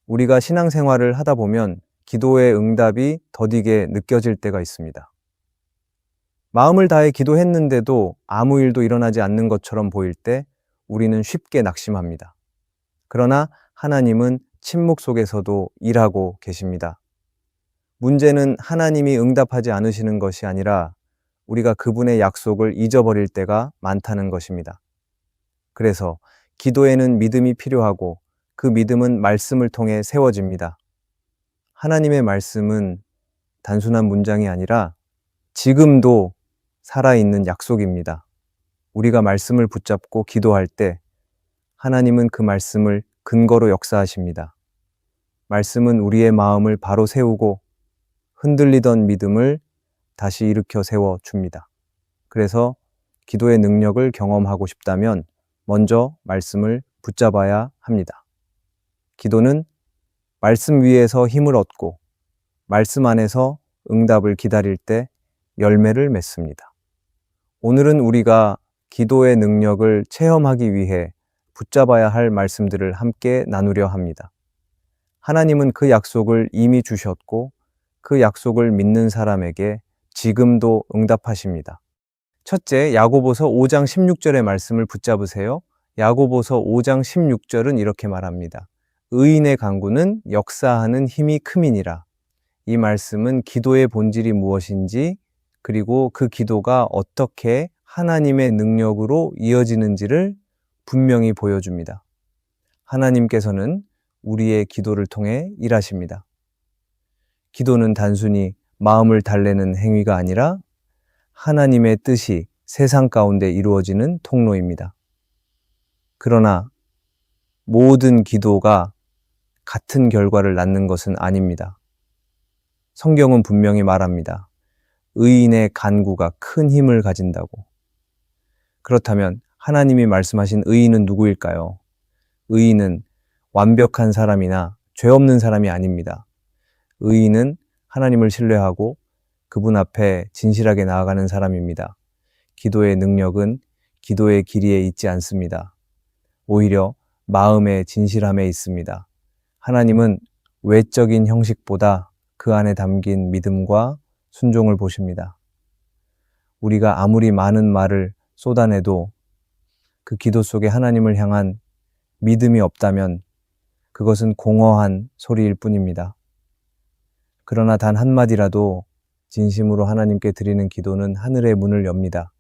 우리가 신앙생활을 하다 보면 기도의 응답이 더디게 느껴질 때가 있습니다. 마음을 다해 기도했는데도 아무 일도 일어나지 않는 것처럼 보일 때 우리는 쉽게 낙심합니다. 그러나 하나님은 침묵 속에서도 일하고 계십니다. 문제는 하나님이 응답하지 않으시는 것이 아니라 우리가 그분의 약속을 잊어버릴 때가 많다는 것입니다. 그래서 기도에는 믿음이 필요하고 그 믿음은 말씀을 통해 세워집니다. 하나님의 말씀은 단순한 문장이 아니라 지금도 살아있는 약속입니다. 우리가 말씀을 붙잡고 기도할 때 하나님은 그 말씀을 근거로 역사하십니다. 말씀은 우리의 마음을 바로 세우고 흔들리던 믿음을 다시 일으켜 세워줍니다. 그래서 기도의 능력을 경험하고 싶다면 먼저 말씀을 붙잡아야 합니다. 기도는 말씀 위에서 힘을 얻고 말씀 안에서 응답을 기다릴 때 열매를 맺습니다. 오늘은 우리가 기도의 능력을 체험하기 위해 붙잡아야 할 말씀들을 함께 나누려 합니다. 하나님은 그 약속을 이미 주셨고 그 약속을 믿는 사람에게 지금도 응답하십니다. 첫째, 야고보서 5장 16절의 말씀을 붙잡으세요. 야고보서 5장 16절은 이렇게 말합니다. 의인의 간구는 역사하는 힘이 크미니라. 이 말씀은 기도의 본질이 무엇인지 그리고 그 기도가 어떻게 하나님의 능력으로 이어지는지를 분명히 보여줍니다. 하나님께서는 우리의 기도를 통해 일하십니다. 기도는 단순히 마음을 달래는 행위가 아니라 하나님의 뜻이 세상 가운데 이루어지는 통로입니다. 그러나 모든 기도가 같은 결과를 낳는 것은 아닙니다. 성경은 분명히 말합니다. 의인의 간구가 큰 힘을 가진다고. 그렇다면 하나님이 말씀하신 의인은 누구일까요? 의인은 완벽한 사람이나 죄 없는 사람이 아닙니다. 의인은 하나님을 신뢰하고 그분 앞에 진실하게 나아가는 사람입니다. 기도의 능력은 기도의 길이에 있지 않습니다. 오히려 마음의 진실함에 있습니다. 하나님은 외적인 형식보다 그 안에 담긴 믿음과 순종을 보십니다. 우리가 아무리 많은 말을 쏟아내도 그 기도 속에 하나님을 향한 믿음이 없다면 그것은 공허한 소리일 뿐입니다. 그러나 단 한마디라도 진심으로 하나님께 드리는 기도는 하늘의 문을 엽니다.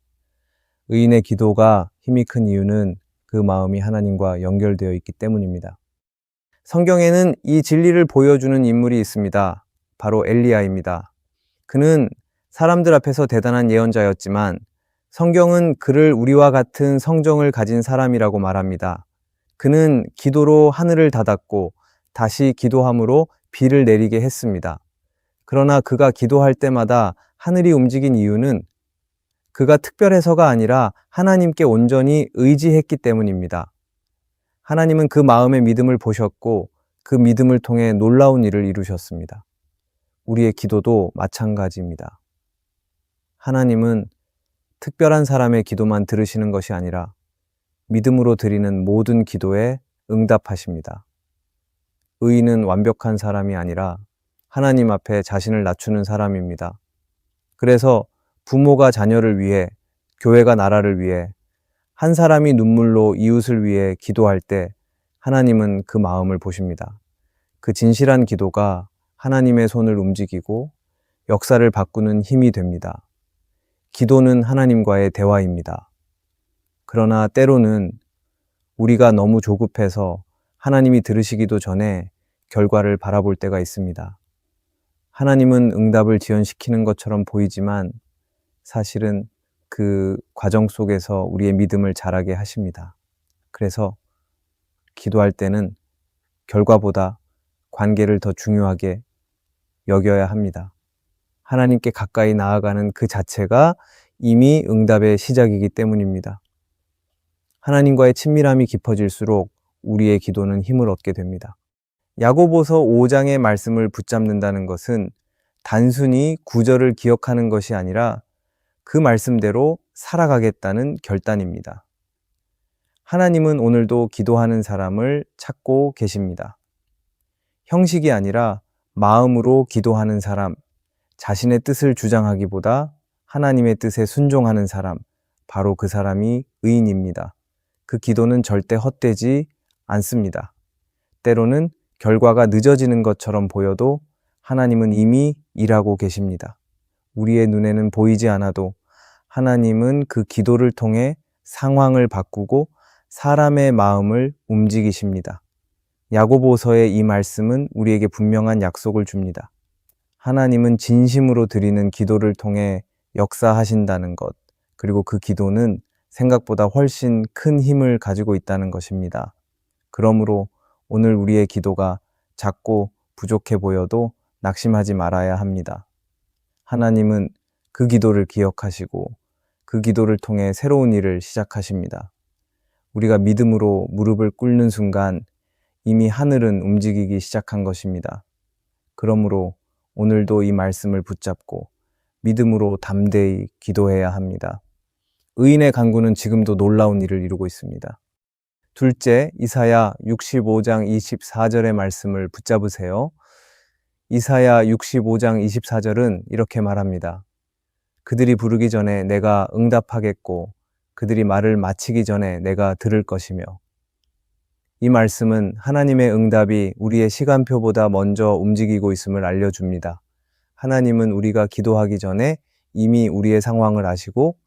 의인의 기도가 힘이 큰 이유는 그 마음이 하나님과 연결되어 있기 때문입니다. 성경에는 이 진리를 보여주는 인물이 있습니다. 바로 엘리야입니다. 그는 사람들 앞에서 대단한 예언자였지만 성경은 그를 우리와 같은 성정을 가진 사람이라고 말합니다. 그는 기도로 하늘을 닫았고 다시 기도함으로 비를 내리게 했습니다. 그러나 그가 기도할 때마다 하늘이 움직인 이유는 그가 특별해서가 아니라 하나님께 온전히 의지했기 때문입니다. 하나님은 그 마음의 믿음을 보셨고 그 믿음을 통해 놀라운 일을 이루셨습니다. 우리의 기도도 마찬가지입니다. 하나님은 특별한 사람의 기도만 들으시는 것이 아니라 믿음으로 드리는 모든 기도에 응답하십니다. 의인은 완벽한 사람이 아니라 하나님 앞에 자신을 낮추는 사람입니다. 그래서 부모가 자녀를 위해, 교회가 나라를 위해, 한 사람이 눈물로 이웃을 위해 기도할 때 하나님은 그 마음을 보십니다. 그 진실한 기도가 하나님의 손을 움직이고 역사를 바꾸는 힘이 됩니다. 기도는 하나님과의 대화입니다. 그러나 때로는 우리가 너무 조급해서 하나님이 들으시기도 전에 결과를 바라볼 때가 있습니다. 하나님은 응답을 지연시키는 것처럼 보이지만 사실은 그 과정 속에서 우리의 믿음을 자라게 하십니다. 그래서 기도할 때는 결과보다 관계를 더 중요하게 여겨야 합니다. 하나님께 가까이 나아가는 그 자체가 이미 응답의 시작이기 때문입니다. 하나님과의 친밀함이 깊어질수록 우리의 기도는 힘을 얻게 됩니다. 야고보서 5장의 말씀을 붙잡는다는 것은 단순히 구절을 기억하는 것이 아니라 그 말씀대로 살아가겠다는 결단입니다. 하나님은 오늘도 기도하는 사람을 찾고 계십니다. 형식이 아니라 마음으로 기도하는 사람, 자신의 뜻을 주장하기보다 하나님의 뜻에 순종하는 사람, 바로 그 사람이 의인입니다. 그 기도는 절대 헛되지 않습니다. 때로는 결과가 늦어지는 것처럼 보여도 하나님은 이미 일하고 계십니다. 우리의 눈에는 보이지 않아도 하나님은 그 기도를 통해 상황을 바꾸고 사람의 마음을 움직이십니다. 야고보서의 이 말씀은 우리에게 분명한 약속을 줍니다. 하나님은 진심으로 드리는 기도를 통해 역사하신다는 것, 그리고 그 기도는 생각보다 훨씬 큰 힘을 가지고 있다는 것입니다. 그러므로 오늘 우리의 기도가 작고 부족해 보여도 낙심하지 말아야 합니다. 하나님은 그 기도를 기억하시고 그 기도를 통해 새로운 일을 시작하십니다. 우리가 믿음으로 무릎을 꿇는 순간 이미 하늘은 움직이기 시작한 것입니다. 그러므로 오늘도 이 말씀을 붙잡고 믿음으로 담대히 기도해야 합니다. 의인의 간구는 지금도 놀라운 일을 이루고 있습니다. 둘째, 이사야 65장 24절의 말씀을 붙잡으세요. 이사야 65장 24절은 이렇게 말합니다. 그들이 부르기 전에 내가 응답하겠고 그들이 말을 마치기 전에 내가 들을 것이며. 이 말씀은 하나님의 응답이 우리의 시간표보다 먼저 움직이고 있음을 알려줍니다. 하나님은 우리가 기도하기 전에 이미 우리의 상황을 아시고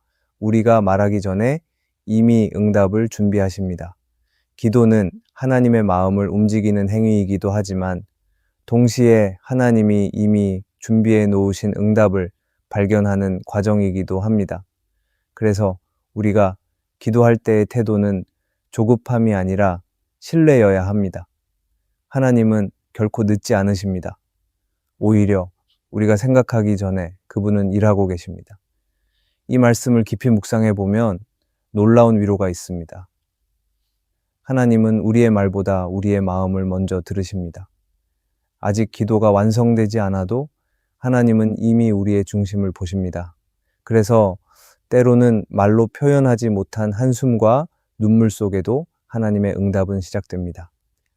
우리가 말하기 전에 이미 응답을 준비하십니다. 기도는 하나님의 마음을 움직이는 행위이기도 하지만 동시에 하나님이 이미 준비해 놓으신 응답을 발견하는 과정이기도 합니다. 그래서 우리가 기도할 때의 태도는 조급함이 아니라 신뢰여야 합니다. 하나님은 결코 늦지 않으십니다. 오히려 우리가 생각하기 전에 그분은 일하고 계십니다. 이 말씀을 깊이 묵상해 보면 놀라운 위로가 있습니다. 하나님은 우리의 말보다 우리의 마음을 먼저 들으십니다. 아직 기도가 완성되지 않아도 하나님은 이미 우리의 중심을 보십니다. 그래서 때로는 말로 표현하지 못한 한숨과 눈물 속에도 하나님의 응답은 시작됩니다.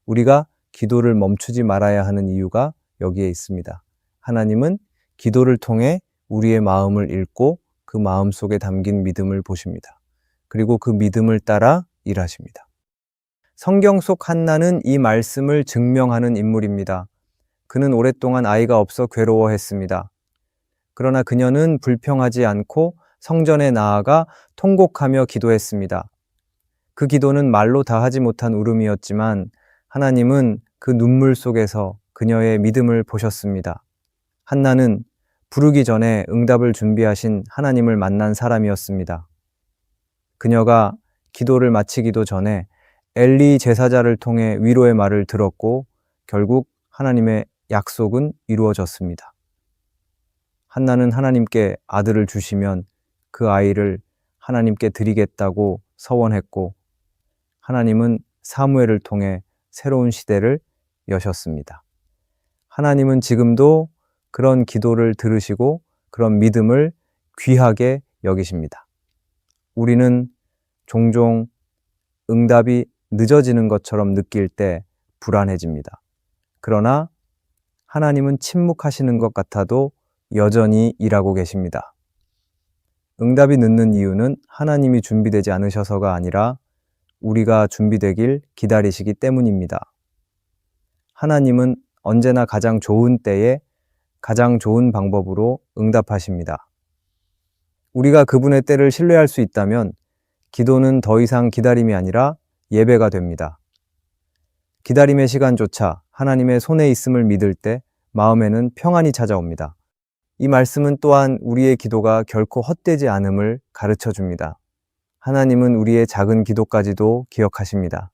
우리가 기도를 멈추지 말아야 하는 이유가 여기에 있습니다. 하나님은 기도를 통해 우리의 마음을 읽고 그 마음 속에 담긴 믿음을 보십니다. 그리고 그 믿음을 따라 일하십니다. 성경 속 한나는 이 말씀을 증명하는 인물입니다. 그는 오랫동안 아이가 없어 괴로워했습니다. 그러나 그녀는 불평하지 않고 성전에 나아가 통곡하며 기도했습니다. 그 기도는 말로 다하지 못한 울음이었지만 하나님은 그 눈물 속에서 그녀의 믿음을 보셨습니다. 한나는 부르기 전에 응답을 준비하신 하나님을 만난 사람이었습니다. 그녀가 기도를 마치기도 전에 엘리 제사자를 통해 위로의 말을 들었고 결국 하나님의 약속은 이루어졌습니다. 한나는 하나님께 아들을 주시면 그 아이를 하나님께 드리겠다고 서원했고 하나님은 사무엘을 통해 새로운 시대를 여셨습니다. 하나님은 지금도 그런 기도를 들으시고 그런 믿음을 귀하게 여기십니다. 우리는 종종 응답이 늦어지는 것처럼 느낄 때 불안해집니다. 그러나 하나님은 침묵하시는 것 같아도 여전히 일하고 계십니다. 응답이 늦는 이유는 하나님이 준비되지 않으셔서가 아니라 우리가 준비되길 기다리시기 때문입니다. 하나님은 언제나 가장 좋은 때에 가장 좋은 방법으로 응답하십니다. 우리가 그분의 때를 신뢰할 수 있다면 기도는 더 이상 기다림이 아니라 예배가 됩니다. 기다림의 시간조차 하나님의 손에 있음을 믿을 때 마음에는 평안이 찾아옵니다. 이 말씀은 또한 우리의 기도가 결코 헛되지 않음을 가르쳐 줍니다. 하나님은 우리의 작은 기도까지도 기억하십니다.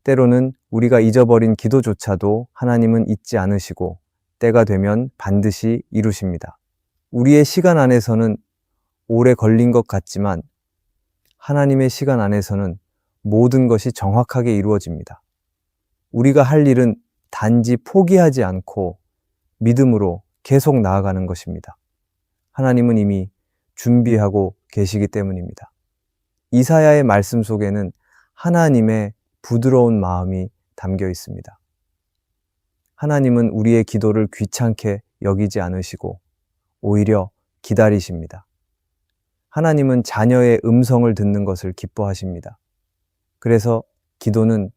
때로는 우리가 잊어버린 기도조차도 하나님은 잊지 않으시고 때가 되면 반드시 이루십니다. 우리의 시간 안에서는 오래 걸린 것 같지만 하나님의 시간 안에서는 모든 것이 정확하게 이루어집니다. 우리가 할 일은 단지 포기하지 않고 믿음으로 계속 나아가는 것입니다. 하나님은 이미 준비하고 계시기 때문입니다. 이사야의 말씀 속에는 하나님의 부드러운 마음이 담겨 있습니다. 하나님은 우리의 기도를 귀찮게 여기지 않으시고 오히려 기다리십니다. 하나님은 자녀의 음성을 듣는 것을 기뻐하십니다. 그래서 기도는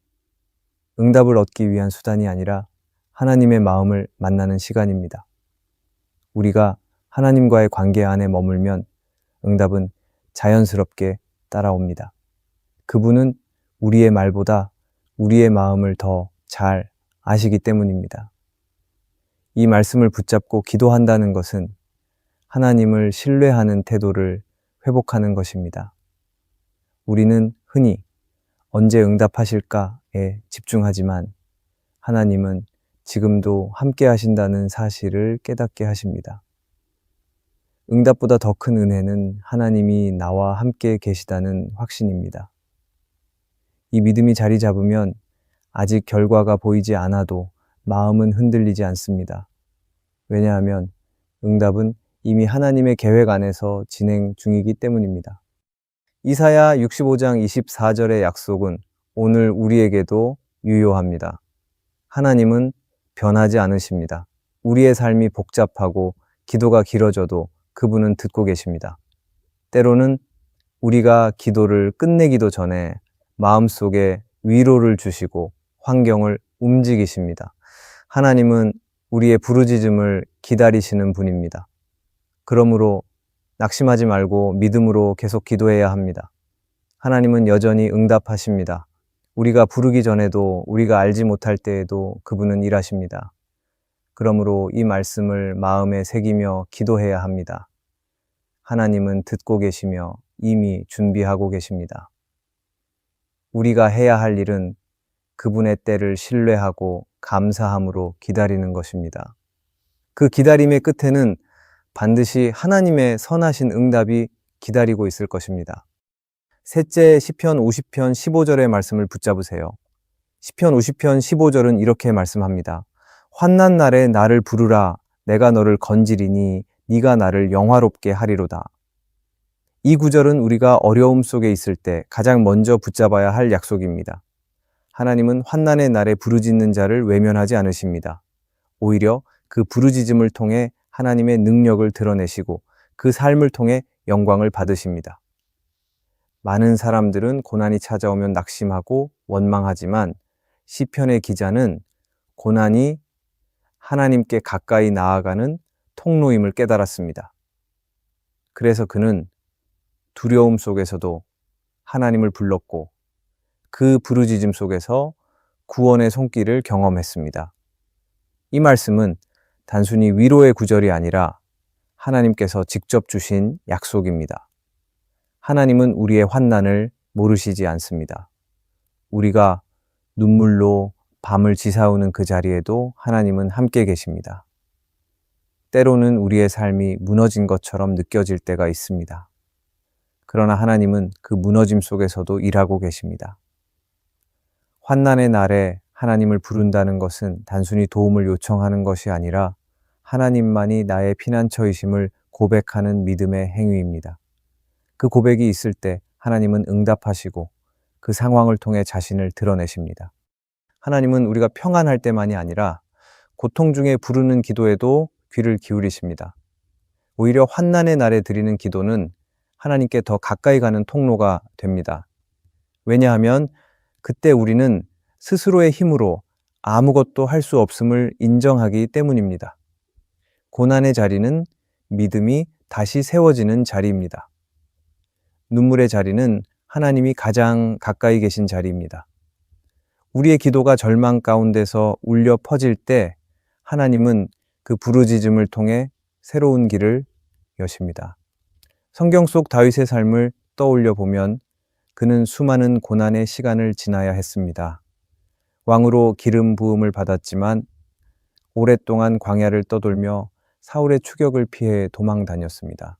응답을 얻기 위한 수단이 아니라 하나님의 마음을 만나는 시간입니다. 우리가 하나님과의 관계 안에 머물면 응답은 자연스럽게 따라옵니다. 그분은 우리의 말보다 우리의 마음을 더 잘 아시기 때문입니다. 이 말씀을 붙잡고 기도한다는 것은 하나님을 신뢰하는 태도를 회복하는 것입니다. 우리는 흔히 언제 응답하실까에 집중하지만 하나님은 지금도 함께 하신다는 사실을 깨닫게 하십니다. 응답보다 더 큰 은혜는 하나님이 나와 함께 계시다는 확신입니다. 이 믿음이 자리 잡으면 아직 결과가 보이지 않아도 마음은 흔들리지 않습니다. 왜냐하면 응답은 이미 하나님의 계획 안에서 진행 중이기 때문입니다. 이사야 65장 24절의 약속은 오늘 우리에게도 유효합니다. 하나님은 변하지 않으십니다. 우리의 삶이 복잡하고 기도가 길어져도 그분은 듣고 계십니다. 때로는 우리가 기도를 끝내기도 전에 마음속에 위로를 주시고 환경을 움직이십니다. 하나님은 우리의 부르짖음을 기다리시는 분입니다. 그러므로 낙심하지 말고 믿음으로 계속 기도해야 합니다. 하나님은 여전히 응답하십니다. 우리가 부르기 전에도 우리가 알지 못할 때에도 그분은 일하십니다. 그러므로 이 말씀을 마음에 새기며 기도해야 합니다. 하나님은 듣고 계시며 이미 준비하고 계십니다. 우리가 해야 할 일은 그분의 때를 신뢰하고 감사함으로 기다리는 것입니다. 그 기다림의 끝에는 반드시 하나님의 선하신 응답이 기다리고 있을 것입니다. 셋째 시편 50편 15절의 말씀을 붙잡으세요. 시편 50편 15절은 이렇게 말씀합니다. 환난 날에 나를 부르라. 내가 너를 건지리니 네가 나를 영화롭게 하리로다. 이 구절은 우리가 어려움 속에 있을 때 가장 먼저 붙잡아야 할 약속입니다. 하나님은 환난의 날에 부르짖는 자를 외면하지 않으십니다. 오히려 그 부르짖음을 통해 하나님의 능력을 드러내시고 그 삶을 통해 영광을 받으십니다. 많은 사람들은 고난이 찾아오면 낙심하고 원망하지만 시편의 기자는 고난이 하나님께 가까이 나아가는 통로임을 깨달았습니다. 그래서 그는 두려움 속에서도 하나님을 불렀고 그 부르짖음 속에서 구원의 손길을 경험했습니다. 이 말씀은 단순히 위로의 구절이 아니라 하나님께서 직접 주신 약속입니다. 하나님은 우리의 환난을 모르시지 않습니다. 우리가 눈물로 밤을 지새우는 그 자리에도 하나님은 함께 계십니다. 때로는 우리의 삶이 무너진 것처럼 느껴질 때가 있습니다. 그러나 하나님은 그 무너짐 속에서도 일하고 계십니다. 환난의 날에 하나님을 부른다는 것은 단순히 도움을 요청하는 것이 아니라 하나님만이 나의 피난처이심을 고백하는 믿음의 행위입니다. 그 고백이 있을 때 하나님은 응답하시고 그 상황을 통해 자신을 드러내십니다. 하나님은 우리가 평안할 때만이 아니라 고통 중에 부르는 기도에도 귀를 기울이십니다. 오히려 환난의 날에 드리는 기도는 하나님께 더 가까이 가는 통로가 됩니다. 왜냐하면 그때 우리는 스스로의 힘으로 아무것도 할 수 없음을 인정하기 때문입니다. 고난의 자리는 믿음이 다시 세워지는 자리입니다. 눈물의 자리는 하나님이 가장 가까이 계신 자리입니다. 우리의 기도가 절망 가운데서 울려 퍼질 때 하나님은 그 부르짖음을 통해 새로운 길을 여십니다. 성경 속 다윗의 삶을 떠올려 보면 그는 수많은 고난의 시간을 지나야 했습니다. 왕으로 기름 부음을 받았지만 오랫동안 광야를 떠돌며 사울의 추격을 피해 도망 다녔습니다.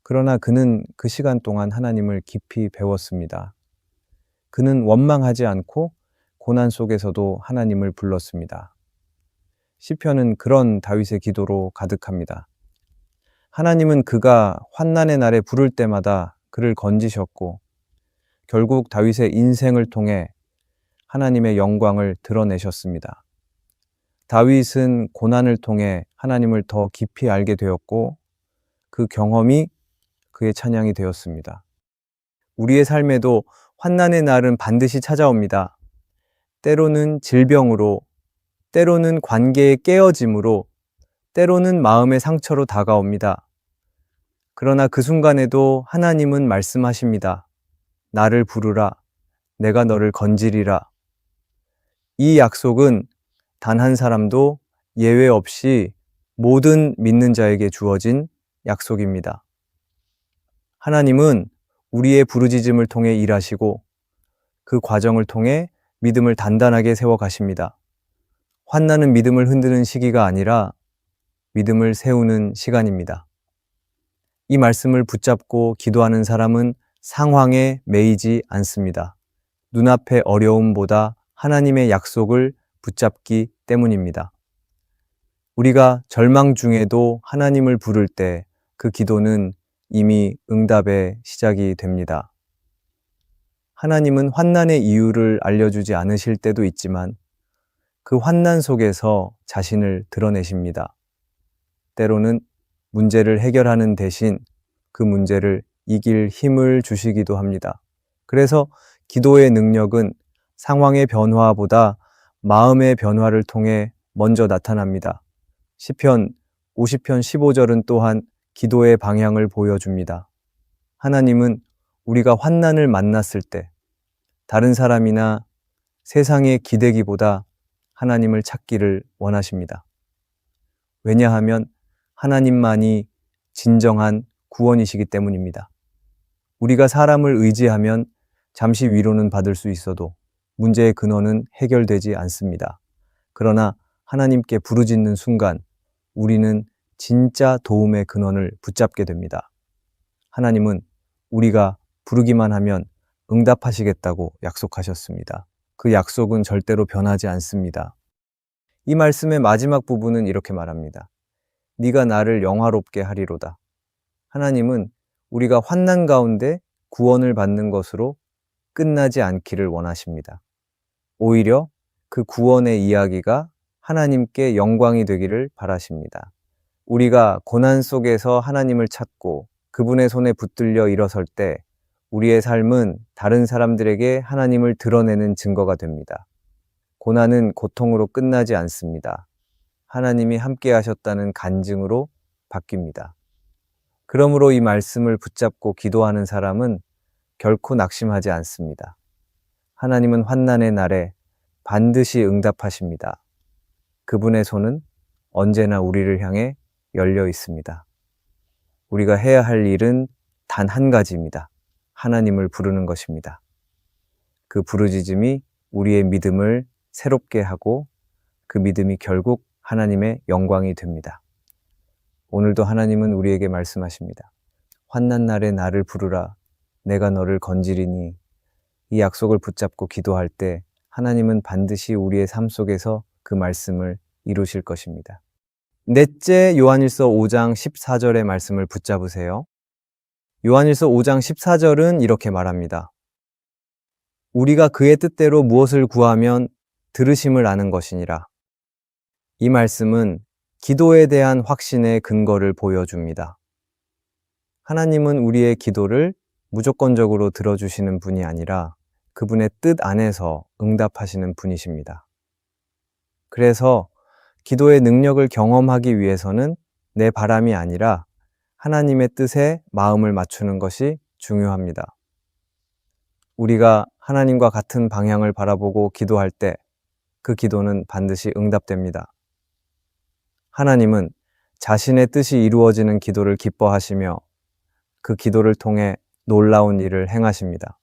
그러나 그는 그 시간 동안 하나님을 깊이 배웠습니다. 그는 원망하지 않고 고난 속에서도 하나님을 불렀습니다. 시편은 그런 다윗의 기도로 가득합니다. 하나님은 그가 환난의 날에 부를 때마다 그를 건지셨고 결국 다윗의 인생을 통해 하나님의 영광을 드러내셨습니다. 다윗은 고난을 통해 하나님을 더 깊이 알게 되었고 그 경험이 그의 찬양이 되었습니다. 우리의 삶에도 환난의 날은 반드시 찾아옵니다. 때로는 질병으로, 때로는 관계의 깨어짐으로, 때로는 마음의 상처로 다가옵니다. 그러나 그 순간에도 하나님은 말씀하십니다. 나를 부르라. 내가 너를 건지리라. 이 약속은 단 한 사람도 예외 없이 모든 믿는 자에게 주어진 약속입니다. 하나님은 우리의 부르짖음을 통해 일하시고 그 과정을 통해 믿음을 단단하게 세워 가십니다. 환난은 믿음을 흔드는 시기가 아니라 믿음을 세우는 시간입니다. 이 말씀을 붙잡고 기도하는 사람은 상황에 매이지 않습니다. 눈앞의 어려움보다 하나님의 약속을 붙잡기 때문입니다. 우리가 절망 중에도 하나님을 부를 때 그 기도는 이미 응답의 시작이 됩니다. 하나님은 환난의 이유를 알려주지 않으실 때도 있지만 그 환난 속에서 자신을 드러내십니다. 때로는 문제를 해결하는 대신 그 문제를 이길 힘을 주시기도 합니다. 그래서 기도의 능력은 상황의 변화보다 마음의 변화를 통해 먼저 나타납니다. 시편 50편 15절은 또한 기도의 방향을 보여줍니다. 하나님은 우리가 환난을 만났을 때 다른 사람이나 세상의 기대기보다 하나님을 찾기를 원하십니다. 왜냐하면 하나님만이 진정한 구원이시기 때문입니다. 우리가 사람을 의지하면 잠시 위로는 받을 수 있어도 문제의 근원은 해결되지 않습니다. 그러나 하나님께 부르짖는 순간 우리는 진짜 도움의 근원을 붙잡게 됩니다. 하나님은 우리가 부르기만 하면 응답하시겠다고 약속하셨습니다. 그 약속은 절대로 변하지 않습니다. 이 말씀의 마지막 부분은 이렇게 말합니다. 네가 나를 영화롭게 하리로다. 하나님은 우리가 환난 가운데 구원을 받는 것으로 끝나지 않기를 원하십니다. 오히려 그 구원의 이야기가 하나님께 영광이 되기를 바라십니다. 우리가 고난 속에서 하나님을 찾고 그분의 손에 붙들려 일어설 때 우리의 삶은 다른 사람들에게 하나님을 드러내는 증거가 됩니다. 고난은 고통으로 끝나지 않습니다. 하나님이 함께 하셨다는 간증으로 바뀝니다. 그러므로 이 말씀을 붙잡고 기도하는 사람은 결코 낙심하지 않습니다. 하나님은 환난의 날에 반드시 응답하십니다. 그분의 손은 언제나 우리를 향해 열려 있습니다. 우리가 해야 할 일은 단 한 가지입니다. 하나님을 부르는 것입니다. 그 부르짖음이 우리의 믿음을 새롭게 하고 그 믿음이 결국 하나님의 영광이 됩니다. 오늘도 하나님은 우리에게 말씀하십니다. 환난 날에 나를 부르라. 내가 너를 건지리니. 이 약속을 붙잡고 기도할 때 하나님은 반드시 우리의 삶 속에서 그 말씀을 이루실 것입니다. 넷째, 요한일서 5장 14절의 말씀을 붙잡으세요. 요한일서 5장 14절은 이렇게 말합니다. 우리가 그의 뜻대로 무엇을 구하면 들으심을 아는 것이니라. 이 말씀은 기도에 대한 확신의 근거를 보여줍니다. 하나님은 우리의 기도를 무조건적으로 들어주시는 분이 아니라 그분의 뜻 안에서 응답하시는 분이십니다. 그래서 기도의 능력을 경험하기 위해서는 내 바람이 아니라 하나님의 뜻에 마음을 맞추는 것이 중요합니다. 우리가 하나님과 같은 방향을 바라보고 기도할 때 그 기도는 반드시 응답됩니다. 하나님은 자신의 뜻이 이루어지는 기도를 기뻐하시며 그 기도를 통해 놀라운 일을 행하십니다.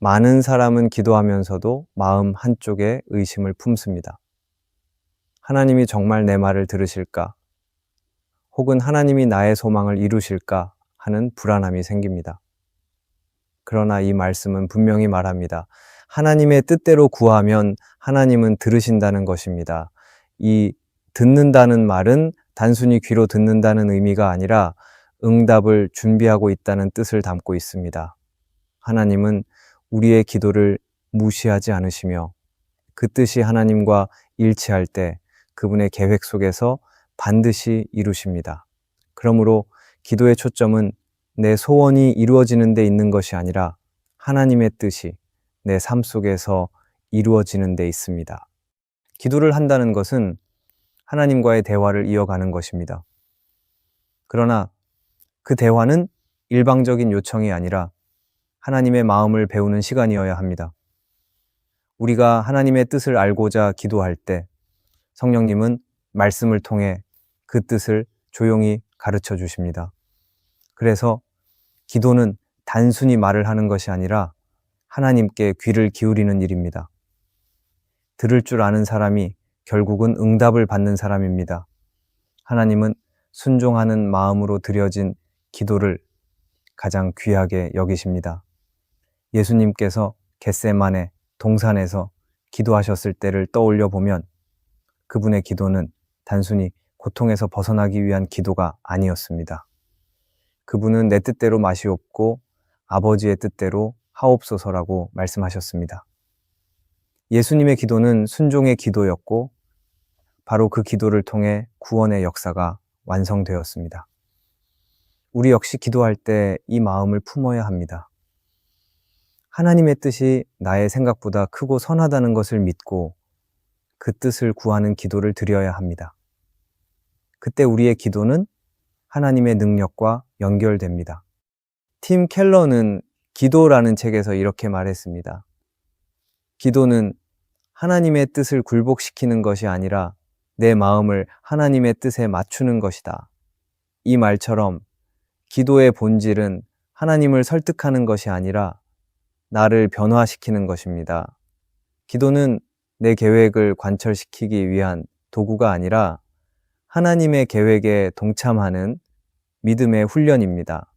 많은 사람은 기도하면서도 마음 한쪽에 의심을 품습니다. 하나님이 정말 내 말을 들으실까? 혹은 하나님이 나의 소망을 이루실까? 하는 불안함이 생깁니다. 그러나 이 말씀은 분명히 말합니다. 하나님의 뜻대로 구하면 하나님은 들으신다는 것입니다. 이 듣는다는 말은 단순히 귀로 듣는다는 의미가 아니라 응답을 준비하고 있다는 뜻을 담고 있습니다. 하나님은 우리의 기도를 무시하지 않으시며 그 뜻이 하나님과 일치할 때 그분의 계획 속에서 반드시 이루십니다. 그러므로 기도의 초점은 내 소원이 이루어지는 데 있는 것이 아니라 하나님의 뜻이 내 삶 속에서 이루어지는 데 있습니다. 기도를 한다는 것은 하나님과의 대화를 이어가는 것입니다. 그러나 그 대화는 일방적인 요청이 아니라 하나님의 마음을 배우는 시간이어야 합니다. 우리가 하나님의 뜻을 알고자 기도할 때 성령님은 말씀을 통해 그 뜻을 조용히 가르쳐 주십니다. 그래서 기도는 단순히 말을 하는 것이 아니라 하나님께 귀를 기울이는 일입니다. 들을 줄 아는 사람이 결국은 응답을 받는 사람입니다. 하나님은 순종하는 마음으로 드려진 기도를 가장 귀하게 여기십니다. 예수님께서 겟세마네 동산에서 기도하셨을 때를 떠올려 보면 그분의 기도는 단순히 고통에서 벗어나기 위한 기도가 아니었습니다. 그분은 내 뜻대로 마시옵고 아버지의 뜻대로 하옵소서라고 말씀하셨습니다. 예수님의 기도는 순종의 기도였고 바로 그 기도를 통해 구원의 역사가 완성되었습니다. 우리 역시 기도할 때 이 마음을 품어야 합니다. 하나님의 뜻이 나의 생각보다 크고 선하다는 것을 믿고 그 뜻을 구하는 기도를 드려야 합니다. 그때 우리의 기도는 하나님의 능력과 연결됩니다. 팀 켈러는 기도라는 책에서 이렇게 말했습니다. 기도는 하나님의 뜻을 굴복시키는 것이 아니라 내 마음을 하나님의 뜻에 맞추는 것이다. 이 말처럼 기도의 본질은 하나님을 설득하는 것이 아니라 나를 변화시키는 것입니다. 기도는 내 계획을 관철시키기 위한 도구가 아니라 하나님의 계획에 동참하는 믿음의 훈련입니다.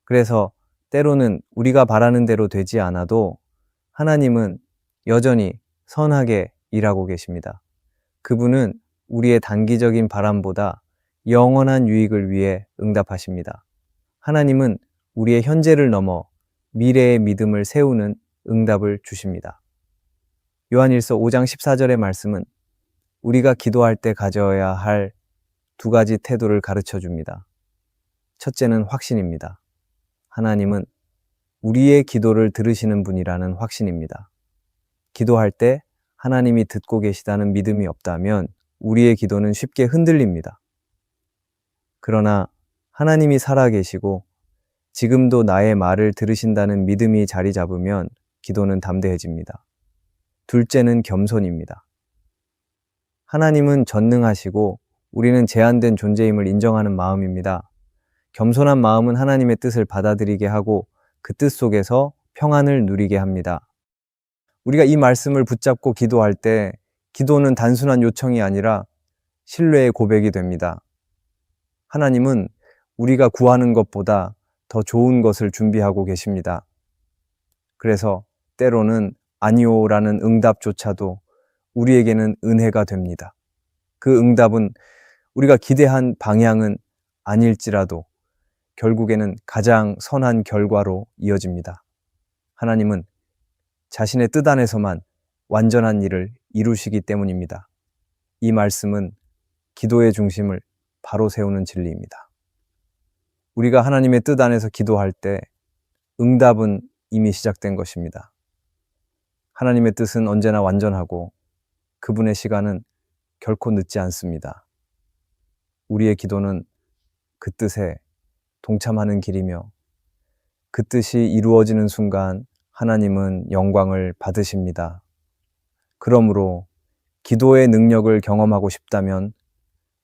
그래서 때로는 우리가 바라는 대로 되지 않아도 하나님은 여전히 선하게 일하고 계십니다. 그분은 우리의 단기적인 바람보다 영원한 유익을 위해 응답하십니다. 하나님은 우리의 현재를 넘어 미래의 믿음을 세우는 응답을 주십니다. 요한일서 5장 14절의 말씀은 우리가 기도할 때 가져야 할 두 가지 태도를 가르쳐 줍니다. 첫째는 확신입니다. 하나님은 우리의 기도를 들으시는 분이라는 확신입니다. 기도할 때 하나님이 듣고 계시다는 믿음이 없다면 우리의 기도는 쉽게 흔들립니다. 그러나 하나님이 살아계시고 지금도 나의 말을 들으신다는 믿음이 자리 잡으면 기도는 담대해집니다. 둘째는 겸손입니다. 하나님은 전능하시고 우리는 제한된 존재임을 인정하는 마음입니다. 겸손한 마음은 하나님의 뜻을 받아들이게 하고 그 뜻 속에서 평안을 누리게 합니다. 우리가 이 말씀을 붙잡고 기도할 때 기도는 단순한 요청이 아니라 신뢰의 고백이 됩니다. 하나님은 우리가 구하는 것보다 더 좋은 것을 준비하고 계십니다. 그래서 때로는 아니오라는 응답조차도 우리에게는 은혜가 됩니다. 그 응답은 우리가 기대한 방향은 아닐지라도 결국에는 가장 선한 결과로 이어집니다. 하나님은 자신의 뜻 안에서만 완전한 일을 이루시기 때문입니다. 이 말씀은 기도의 중심을 바로 세우는 진리입니다. 우리가 하나님의 뜻 안에서 기도할 때 응답은 이미 시작된 것입니다. 하나님의 뜻은 언제나 완전하고 그분의 시간은 결코 늦지 않습니다. 우리의 기도는 그 뜻에 동참하는 길이며 그 뜻이 이루어지는 순간 하나님은 영광을 받으십니다. 그러므로 기도의 능력을 경험하고 싶다면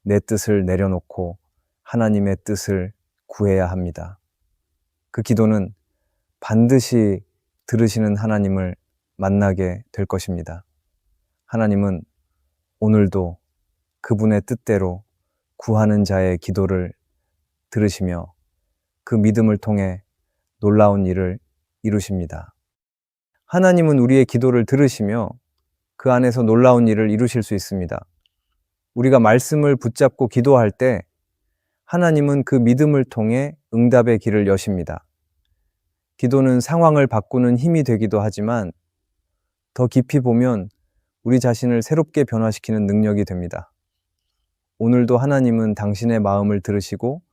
내 뜻을 내려놓고 하나님의 뜻을 구해야 합니다. 그 기도는 반드시 들으시는 하나님을 만나게 될 것입니다. 하나님은 오늘도 그분의 뜻대로 구하는 자의 기도를 들으시며 그 믿음을 통해 놀라운 일을 이루십니다. 하나님은 우리의 기도를 들으시며 그 안에서 놀라운 일을 이루실 수 있습니다. 우리가 말씀을 붙잡고 기도할 때 하나님은 그 믿음을 통해 응답의 길을 여십니다. 기도는 상황을 바꾸는 힘이 되기도 하지만 더 깊이 보면 우리 자신을 새롭게 변화시키는 능력이 됩니다. 오늘도 하나님은 당신의 마음을 들으시고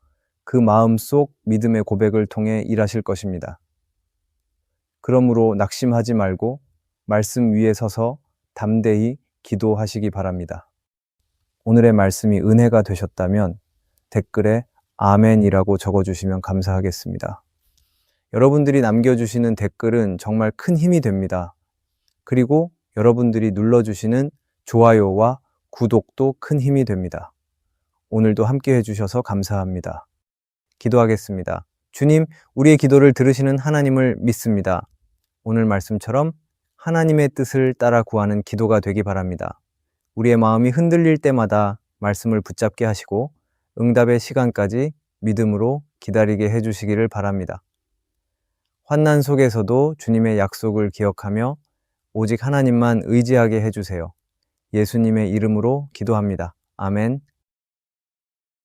그 마음 속 믿음의 고백을 통해 일하실 것입니다. 그러므로 낙심하지 말고 말씀 위에 서서 담대히 기도하시기 바랍니다. 오늘의 말씀이 은혜가 되셨다면 댓글에 아멘이라고 적어주시면 감사하겠습니다. 여러분들이 남겨주시는 댓글은 정말 큰 힘이 됩니다. 그리고 여러분들이 눌러주시는 좋아요와 구독도 큰 힘이 됩니다. 오늘도 함께 해주셔서 감사합니다. 기도하겠습니다. 주님, 우리의 기도를 들으시는 하나님을 믿습니다. 오늘 말씀처럼 하나님의 뜻을 따라 구하는 기도가 되기 바랍니다. 우리의 마음이 흔들릴 때마다 말씀을 붙잡게 하시고 응답의 시간까지 믿음으로 기다리게 해주시기를 바랍니다. 환난 속에서도 주님의 약속을 기억하며 오직 하나님만 의지하게 해주세요. 예수님의 이름으로 기도합니다. 아멘.